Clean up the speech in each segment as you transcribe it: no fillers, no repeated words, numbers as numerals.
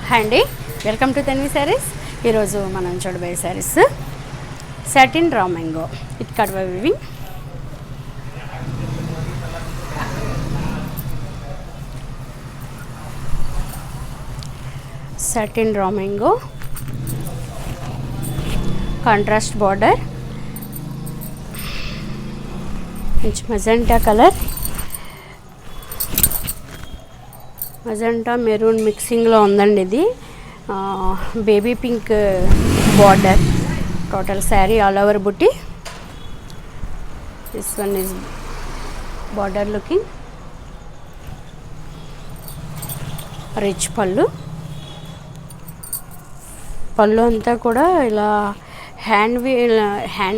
Hi అండి, welcome to Tanvi saris. ఈరోజు మనం చూడబోయే saris satin raw mango with kadwa weaving. Satin raw mango, contrast border, మంచి మజెంటా కలర్, మజెంటా మెరూన్ మిక్సింగ్లో ఉందండి. ఇది baby pink border, total sari all over butti. This one is border looking. Rich pallu అంతా కూడా ఇలా హ్యాండ్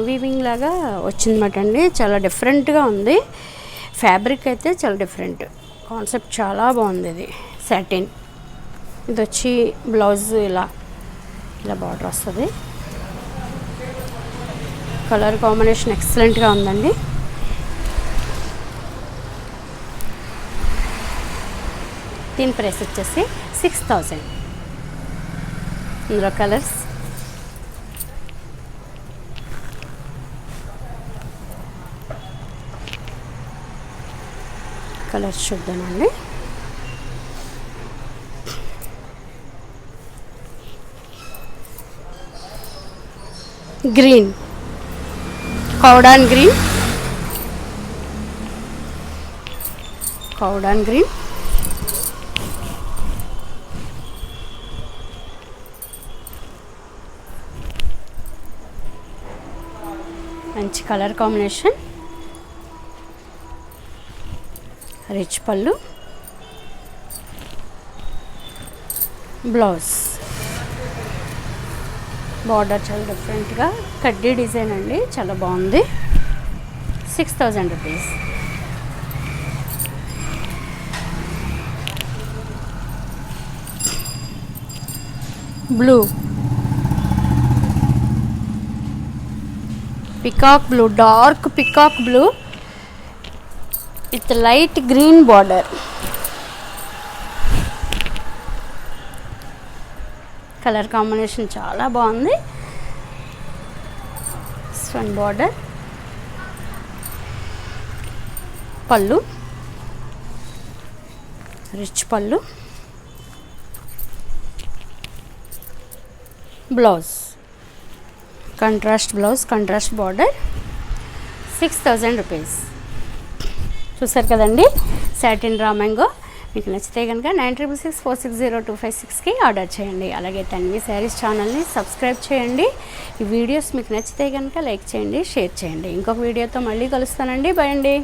వీవింగ్ లాగా వచ్చిందన్నమాట అండి. చాలా డిఫరెంట్గా ఉంది. ఫ్యాబ్రిక్ అయితే చాలా డిఫరెంట్, కాన్సెప్ట్ చాలా బాగుంది. ఇది సాటిన్. ఇది వచ్చి బ్లౌజ్ ఇలా బార్డర్ వస్తుంది. కలర్ కాంబినేషన్ ఎక్సలెంట్గా ఉందండి. దీని ప్రైస్ వచ్చేసి 6000. ఇందులో కలర్స్ చూద్దామండి. గ్రీన్, కౌడాన్ గ్రీన్, మంచి కలర్ కాంబినేషన్. రిచ్ పళ్ళు, బ్లౌజ్, బార్డర్ చాలా డిఫరెంట్గా కడ్డీ డిజైన్ అండి, చాలా బాగుంది. 6000 rupees. Blue, peacock blue, dark peacock blue with light green border. Colour combination చాలా బాగుంది. స్వన్ బార్డర్, పళ్ళు, రిచ్ పళ్ళు, blouse, contrast blouse, contrast border. 6000 rupees. చూసారు కదండి, సాటిన్ రా మ్యాంగో. మీకు నచ్చితే కనుక 9664602556కి ఆర్డర్ చేయండి. అలాగే తన్వి శారీస్ ఛానల్ని సబ్స్క్రైబ్ చేయండి. ఈ వీడియోస్ మీకు నచ్చితే కనుక లైక్ చేయండి, షేర్ చేయండి. ఇంకొక వీడియోతో మళ్ళీ కలుస్తానండి. బాయ్ అండి.